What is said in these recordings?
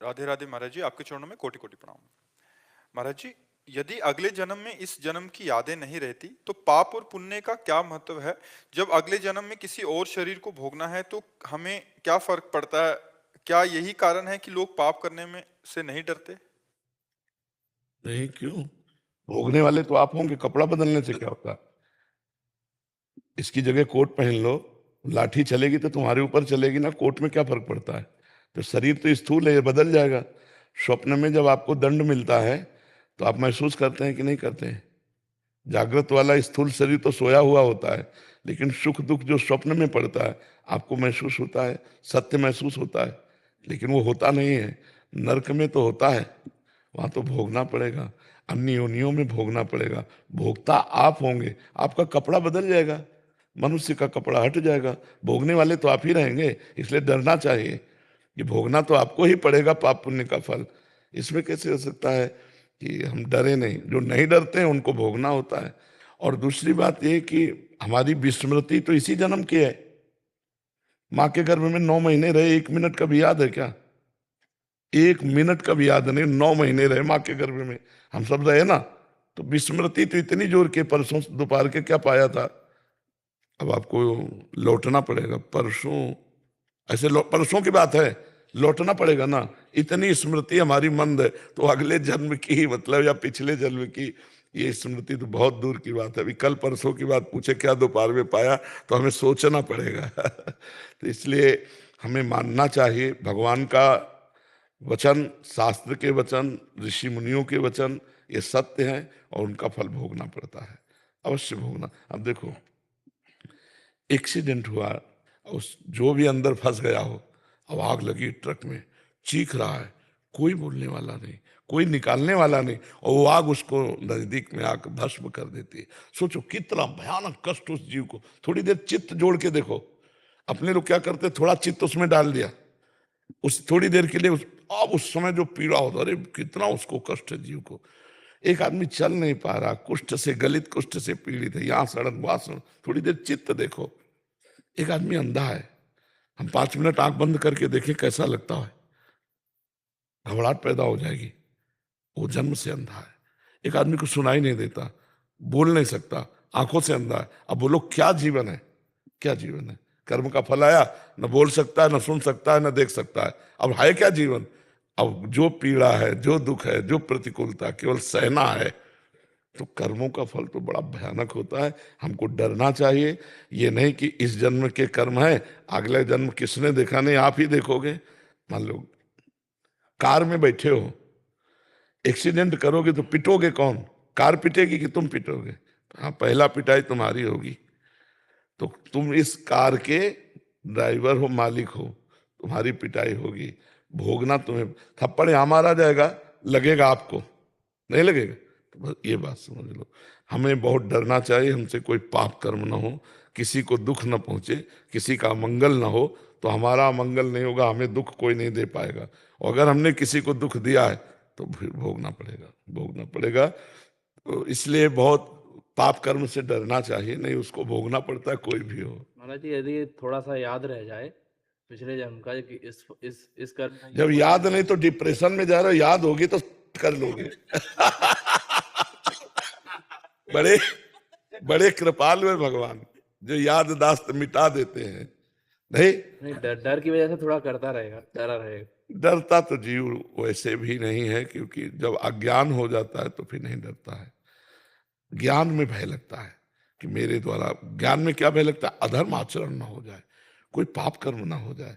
राधे राधे महाराज जी, आपके चरणों में कोटि कोटि प्रणाम। महाराज जी, यदि अगले जन्म में इस जन्म की यादें नहीं रहती तो पाप और पुण्य का क्या महत्व है? जब अगले जन्म में किसी और शरीर को भोगना है तो हमें क्या फर्क पड़ता है? क्या यही कारण है कि लोग पाप करने में से नहीं डरते? नहीं, क्यों? भोगने वाले तो आप होंगे, कपड़ा बदलने से क्या होता? इसकी जगह कोट पहन लो, लाठी चलेगी तो तुम्हारे ऊपर चलेगी ना, कोट में क्या फर्क पड़ता है? तो शरीर तो स्थूल है, ये बदल जाएगा। स्वप्न में जब आपको दंड मिलता है तो आप महसूस करते हैं कि नहीं करते हैं? जागृत वाला स्थूल शरीर तो सोया हुआ होता है, लेकिन सुख दुख जो स्वप्न में पड़ता है आपको महसूस होता है, सत्य महसूस होता है, लेकिन वो होता नहीं है। नरक में तो होता है, वहां तो भोगना पड़ेगा, अन्य योनियों में भोगना पड़ेगा। भोगता आप होंगे, आपका कपड़ा बदल जाएगा, मनुष्य का कपड़ा हट जाएगा, भोगने वाले तो आप ही रहेंगे। इसलिए डरना चाहिए कि भोगना तो आपको ही पड़ेगा पाप पुण्य का फल। इसमें कैसे हो सकता है कि हम डरे नहीं? जो नहीं डरते हैं उनको भोगना होता है। और दूसरी बात ये कि हमारी विस्मृति तो इसी जन्म की है। माँ के गर्भ में 9 महीने रहे, 1 मिनट का भी याद है क्या? 1 मिनट का भी याद नहीं, 9 महीने रहे माँ के गर्भ में, हम सब रहे ना। तो विस्मृति तो इतनी जोर के, परसों दोपहर के क्या पाया था, अब आपको लौटना पड़ेगा परसों। ऐसे परसों की बात है, लौटना पड़ेगा ना। इतनी स्मृति हमारी मंद है, तो अगले जन्म की मतलब या पिछले जन्म की ये स्मृति तो बहुत दूर की बात है। अभी कल परसों की बात पूछे क्या दोपहर में पाया, तो हमें सोचना पड़ेगा। तो इसलिए हमें मानना चाहिए भगवान का वचन, शास्त्र के वचन, ऋषि मुनियों के वचन, ये सत्य है और उनका फल भोगना पड़ता है, अवश्य भोगना। अब देखो, एक्सीडेंट हुआ, उस जो भी अंदर फंस गया हो, अब आग लगी ट्रक में, चीख रहा है, कोई बोलने वाला नहीं, कोई निकालने वाला नहीं, और वो आग उसको नजदीक में आकर भस्म कर देती है। सोचो कितना भयानक कष्ट उस जीव को। थोड़ी देर चित्त जोड़ के देखो, अपने लोग क्या करते, थोड़ा चित्त उसमें डाल दिया, उस थोड़ी देर के लिए अब उस समय जो पीड़ा होता, अरे कितना उसको कष्ट है जीव को। एक आदमी चल नहीं पा रहा, कुष्ठ से, गलित कुष्ठ से पीड़ित है, यहाँ सड़क वहां सड़क, थोड़ी देर चित्त देखो। एक आदमी अंधा है, हम 5 मिनट आंख बंद करके देखें कैसा लगता है, घबराहट पैदा हो जाएगी। वो जन्म से अंधा है। एक आदमी को सुनाई नहीं देता, बोल नहीं सकता, आंखों से अंधा है। अब बोलो क्या जीवन है, क्या जीवन है? कर्म का फल आया, न बोल सकता है, न सुन सकता है, न देख सकता है, अब है क्या जीवन? अब जो पीड़ा है, जो दुख है, जो प्रतिकूलता, केवल सहना है। तो कर्मों का फल तो बड़ा भयानक होता है, हमको डरना चाहिए। ये नहीं कि इस जन्म के कर्म है, अगले जन्म किसने देखा नहीं, आप ही देखोगे। मान लो कार में बैठे हो, एक्सीडेंट करोगे तो पिटोगे कौन? कार पिटेगी कि तुम पिटोगे? हाँ, पहला पिटाई तुम्हारी होगी। तो तुम इस कार के ड्राइवर हो, मालिक हो, तुम्हारी पिटाई होगी, भोगना तुम्हें। थप्पड़ यहाँ मारा जाएगा, लगेगा आपको, नहीं लगेगा? तो बस ये बात समझ लो। हमें बहुत डरना चाहिए, हमसे कोई पाप कर्म ना हो, किसी को दुख न पहुंचे, किसी का मंगल ना हो, तो हमारा मंगल नहीं होगा, हमें दुख कोई नहीं दे पाएगा। और अगर हमने किसी को दुख दिया है तो फिर भोगना पड़ेगा, भोगना पड़ेगा। तो इसलिए बहुत पाप कर्म से डरना चाहिए, नहीं उसको भोगना पड़ता है, कोई भी हो। महाराज जी, यदि थोड़ा सा याद रह जाए पिछले जन्म का कि इस कर्म में ये जब पुण्य याद नहीं तो डिप्रेशन में जा रहे हो, याद होगी तो कर लोगे। बड़े बड़े कृपालु है भगवान, जो याददाश्त मिटा देते हैं। नहीं, नहीं, डर डर की वजह से थोड़ा करता रहेगा, डरा रहेगा। डरता तो जीव वैसे भी नहीं है, क्योंकि जब अज्ञान हो जाता है तो फिर नहीं डरता है। ज्ञान में भय लगता है कि मेरे द्वारा, ज्ञान में क्या भय लगता है? अधर्म आचरण ना हो जाए, कोई पाप कर्म ना हो जाए।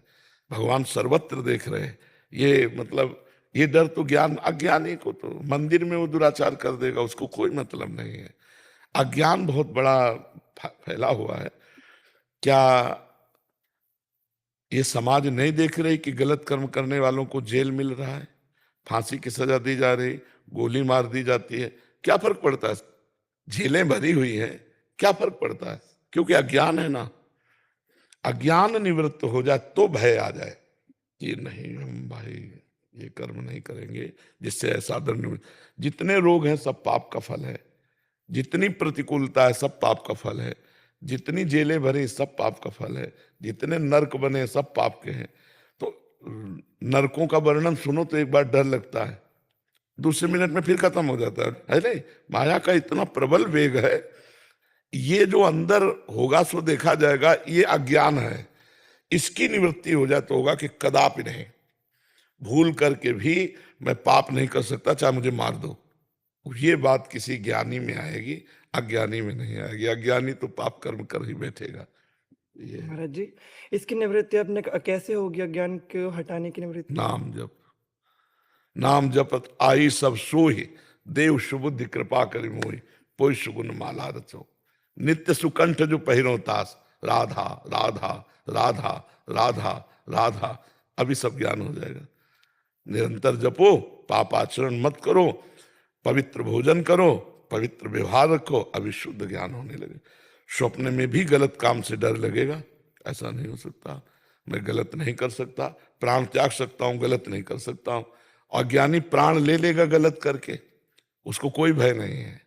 भगवान सर्वत्र देख रहे हैं, ये मतलब ये डर तो ज्ञान, अज्ञानी को तो मंदिर में वो दुराचार कर देगा, उसको कोई मतलब नहीं है। अज्ञान बहुत बड़ा फैला हुआ है। क्या ये समाज नहीं देख रही कि गलत कर्म करने वालों को जेल मिल रहा है, फांसी की सजा दी जा रही, गोली मार दी जाती है? क्या फर्क पड़ता है? जेलें भरी हुई हैं, क्या फर्क पड़ता है? क्योंकि अज्ञान है ना। अज्ञान निवृत्त हो जाए तो भय आ जाए कि नहीं, हम भाई ये कर्म नहीं करेंगे जिससे ऐसा दंड। जितने रोग हैं सब पाप का फल है, जितनी प्रतिकूलता है सब पाप का फल है, जितनी जेलें भरी सब पाप का फल है, जितने नर्क बने सब पाप के हैं। तो नरकों का वर्णन सुनो तो एक बार डर लगता है, दूसरे मिनट में फिर खत्म हो जाता है नहीं। माया का इतना प्रबल वेग है, ये जो अंदर होगा सो देखा जाएगा, ये अज्ञान है। इसकी निवृत्ति हो जाए तो होगा कि कदापि नहीं, भूल करके भी मैं पाप नहीं कर सकता, चाहे मुझे मार दो। ये बात किसी ज्ञानी में आएगी, अज्ञानी में नहीं आएगी। अज्ञानी तो पाप कर्म कर ही बैठेगा। ये महाराज जी, इसकी निवृत्ति आपने कैसे होगी, अज्ञान को हटाने की निवृत्ति? नाम जप, नाम जपत आई सब सोहि, देव सुबुद्धि कृपा करि मोहि, पोइ सुगुन माला रचो। नित्य सुकंठ जो पहिरो तास, राधा राधा राधा राधा राधा, अभी सब ज्ञान हो जाएगा। निरंतर जपो, पाप आचरण मत करो, पवित्र भोजन करो, पवित्र व्यवहार रखो, अभी शुद्ध ज्ञान होने लगे। स्वप्न में भी गलत काम से डर लगेगा, ऐसा नहीं हो सकता, मैं गलत नहीं कर सकता, प्राण त्याग सकता हूं, गलत नहीं कर सकता हूं। अज्ञानी प्राण ले लेगा गलत करके, उसको कोई भय नहीं है।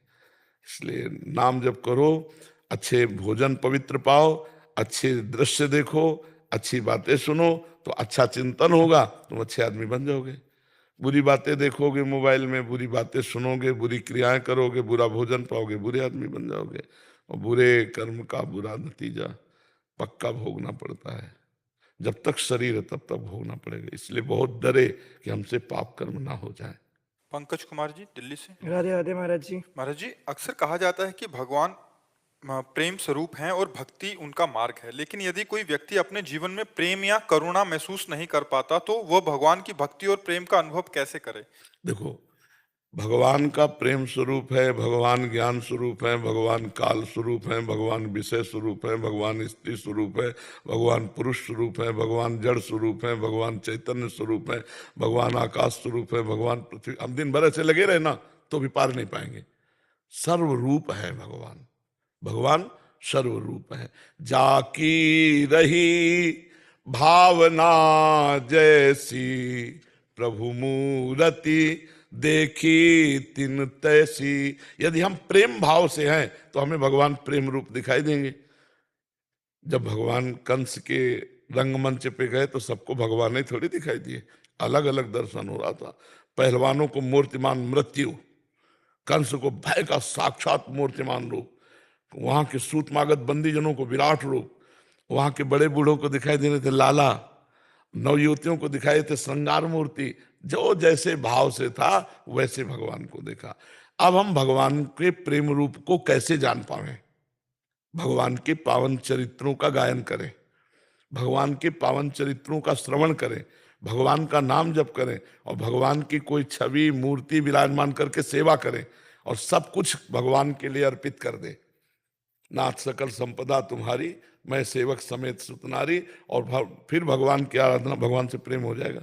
इसलिए नाम जप करो, अच्छे भोजन पवित्र पाओ, अच्छे दृश्य देखो, अच्छी बातें सुनो, तो अच्छा चिंतन होगा, तुम अच्छे आदमी बन जाओगे। बुरी बातें देखोगे मोबाइल में, बुरी बातें सुनोगे, बुरी क्रियाएं करोगे, बुरा भोजन पाओगे, बुरे आदमी बन जाओगे। और बुरे कर्म का बुरा नतीजा पक्का भोगना पड़ता है। जब तक शरीर है तब तक भोगना पड़ेगा। इसलिए बहुत डरे कि हमसे पाप कर्म ना हो जाए। पंकज कुमार जी दिल्ली से। राधे राधे महाराज जी। महाराज जी, अक्सर कहा जाता है कि भगवान प्रेम स्वरूप हैं और भक्ति उनका मार्ग है, लेकिन यदि कोई व्यक्ति अपने जीवन में प्रेम या करुणा महसूस नहीं कर पाता तो वह भगवान की भक्ति और प्रेम का अनुभव कैसे करे? देखो, भगवान का प्रेम स्वरूप है, भगवान ज्ञान स्वरूप है, भगवान काल स्वरूप है, भगवान विषय स्वरूप है, भगवान स्त्री स्वरूप है, भगवान पुरुष स्वरूप है, भगवान जड़ स्वरूप है, भगवान चैतन्य स्वरूप है, भगवान आकाश स्वरूप है, भगवान पृथ्वी। हम दिन भर ऐसे लगे रहे ना तो भी पार नहीं पाएंगे। सर्वरूप है भगवान, भगवान सर्वरूप है। जाकी रही भावना जैसी, प्रभु मूरति देखी तिन तैसी। यदि हम प्रेम भाव से हैं तो हमें भगवान प्रेम रूप दिखाई देंगे। जब भगवान कंस के रंगमंच पे गए तो सबको भगवान ही थोड़ी दिखाई दिए, अलग अलग दर्शन हो रहा था। पहलवानों को मूर्तिमान मृत्यु, कंस को भय का साक्षात मूर्तिमान रूप, वहां के सूतमागत बंदीजनों को विराट रूप, वहां के बड़े बूढ़ों को दिखाई दे रहे थे लाला, नवयुवतियों को दिखाई थे श्रृंगार मूर्ति। जो जैसे भाव से था वैसे भगवान को देखा। अब हम भगवान के प्रेम रूप को कैसे जान पावे? भगवान के पावन चरित्रों का गायन करें, भगवान के पावन चरित्रों का श्रवण करें, भगवान का नाम जप करें, और भगवान की कोई छवि मूर्ति विराजमान करके सेवा करें, और सब कुछ भगवान के लिए अर्पित कर दे। नाथ सकल संपदा तुम्हारी, मैं सेवक समेत सुतनारी। और फिर भगवान की आराधना, भगवान से प्रेम हो जाएगा।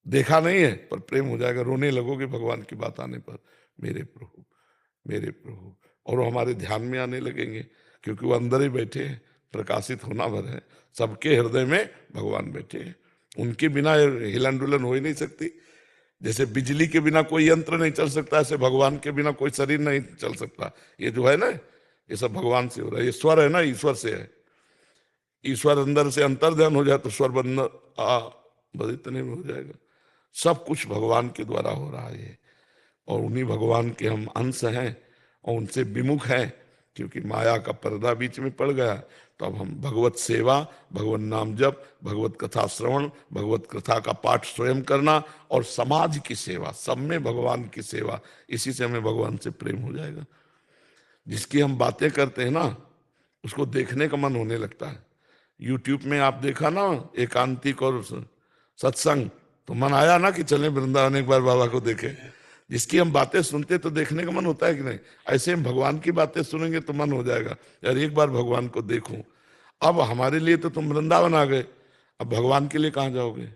देखा नहीं है पर प्रेम हो जाएगा, रोने लगोगे भगवान की बात आने पर, मेरे प्रभु मेरे प्रभु। और वो हमारे ध्यान में आने लगेंगे, क्योंकि वो अंदर ही बैठे हैं, प्रकाशित होना भर है। सबके हृदय में भगवान बैठे हैं, उनके बिना हिलन डुलन हो ही नहीं सकती। जैसे बिजली के बिना कोई यंत्र नहीं चल सकता, ऐसे भगवान के बिना कोई शरीर नहीं चल सकता। ये जो है ना, ये सब भगवान से हो रहा है। ये स्वर है ना, ईश्वर से है। ईश्वर अंदर से अंतर ध्यान हो जाए तो स्वर बंद बस इतने में हो जाएगा। सब कुछ भगवान के द्वारा हो रहा है, और उन्हीं भगवान के हम अंश हैं और उनसे विमुख हैं, क्योंकि माया का पर्दा बीच में पड़ गया। तो अब हम भगवत सेवा, भगवत नाम जप, भगवत कथा श्रवण, भगवत कथा का पाठ स्वयं करना, और समाज की सेवा, सब में भगवान की सेवा, इसी से हमें भगवान से प्रेम हो जाएगा। जिसकी हम बातें करते हैं ना, उसको देखने का मन होने लगता है। यूट्यूब में आप देखा ना एकांतिक और सत्संग, तो मन आया ना कि चलें वृंदावन एक बार बाबा को देखें। जिसकी हम बातें सुनते तो देखने का मन होता है कि नहीं? ऐसे हम भगवान की बातें सुनेंगे तो मन हो जाएगा यार एक बार भगवान को देखूं। अब हमारे लिए तो तुम वृंदावन आ गए, अब भगवान के लिए कहाँ जाओगे?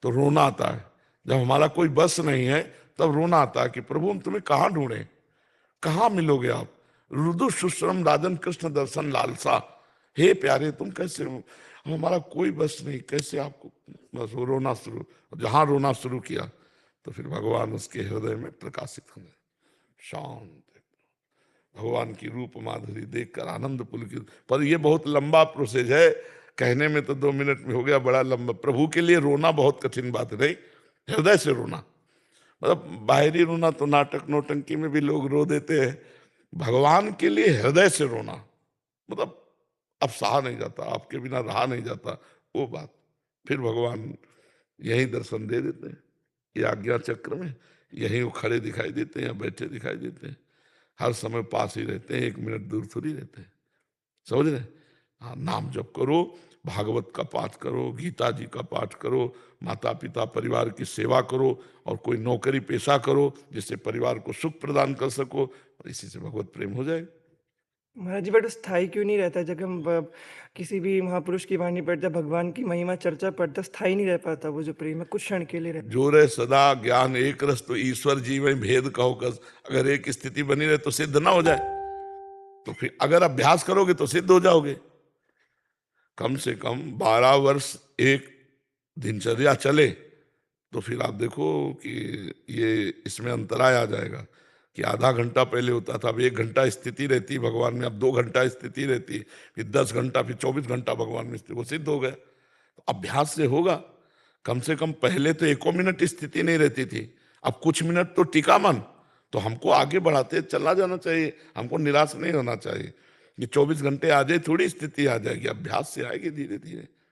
तो रोना आता है। जब हमारा कोई बस नहीं है तब रोना आता है कि प्रभु हम तुम्हें कहाँ ढूंढें, कहाँ मिलोगे आप? रुदु सुश्रम राजन कृष्ण दर्शन लालसा, हे प्यारे तुम कैसे हो? हमारा कोई बस नहीं, कैसे आपको? बस वो रोना शुरू, जहां रोना शुरू किया तो फिर भगवान उसके हृदय में प्रकाशित होने, शांत, भगवान की रूप माधुरी देखकर आनंद पुलकित। पर ये बहुत लंबा प्रोसेस है, कहने में तो 2 मिनट में हो गया, बड़ा लंबा। प्रभु के लिए रोना बहुत कठिन बात है, नहीं, हृदय से रोना। मतलब बाहरी रोना तो नाटक नौटंकी में भी लोग रो देते हैं, भगवान के लिए हृदय से रोना, मतलब अब सहा नहीं जाता, आपके बिना रहा नहीं जाता वो बात। फिर भगवान यही दर्शन दे देते हैं, ये आज्ञा चक्र में यहीं वो खड़े दिखाई देते हैं या बैठे दिखाई देते हैं, हर समय पास ही रहते हैं, 1 मिनट दूर थोड़ी रहते हैं। समझ रहे? हाँ, नाम जप करो, भागवत का पाठ करो, गीता जी का पाठ करो, माता पिता परिवार की सेवा करो, और कोई नौकरी पेशा करो जिससे परिवार को सुख प्रदान कर सको, और इसी से भगवत प्रेम हो जाएगा। महाराज जी, बट स्थायी क्यों नहीं रहता? जब हम किसी भी महापुरुष की वाणी पढ़ते, भगवान की महिमा चर्चा पढ़ते, स्थायी नहीं रह पाता वो जो प्रेम है, कुछ क्षण के लिए रहता। जो रहे सदा ज्ञान एक रस, तो ईश्वर जी में भेद कहो कस। अगर एक स्थिति बनी रहे तो सिद्ध ना हो जाए, तो फिर अगर अभ्यास करोगे तो सिद्ध हो जाओगे। कम से कम 12 वर्ष एक दिनचर्या चले तो फिर आप देखो कि ये इसमें अंतराय आ जाएगा कि आधा घंटा पहले होता था, अब 1 घंटा स्थिति रहती भगवान में, अब 2 घंटा स्थिति रहती, फिर 10 घंटा, फिर 24 घंटा भगवान में स्थिति, वो सिद्ध हो गया। तो अभ्यास से होगा। कम से कम पहले तो 1 मिनट स्थिति नहीं रहती थी, अब कुछ मिनट तो टिका मन, तो हमको आगे बढ़ाते चला जाना चाहिए, हमको निराश नहीं होना चाहिए। ये 24 घंटे आ जाए थोड़ी स्थिति आ जाएगी, अभ्यास से आएगी धीरे धीरे।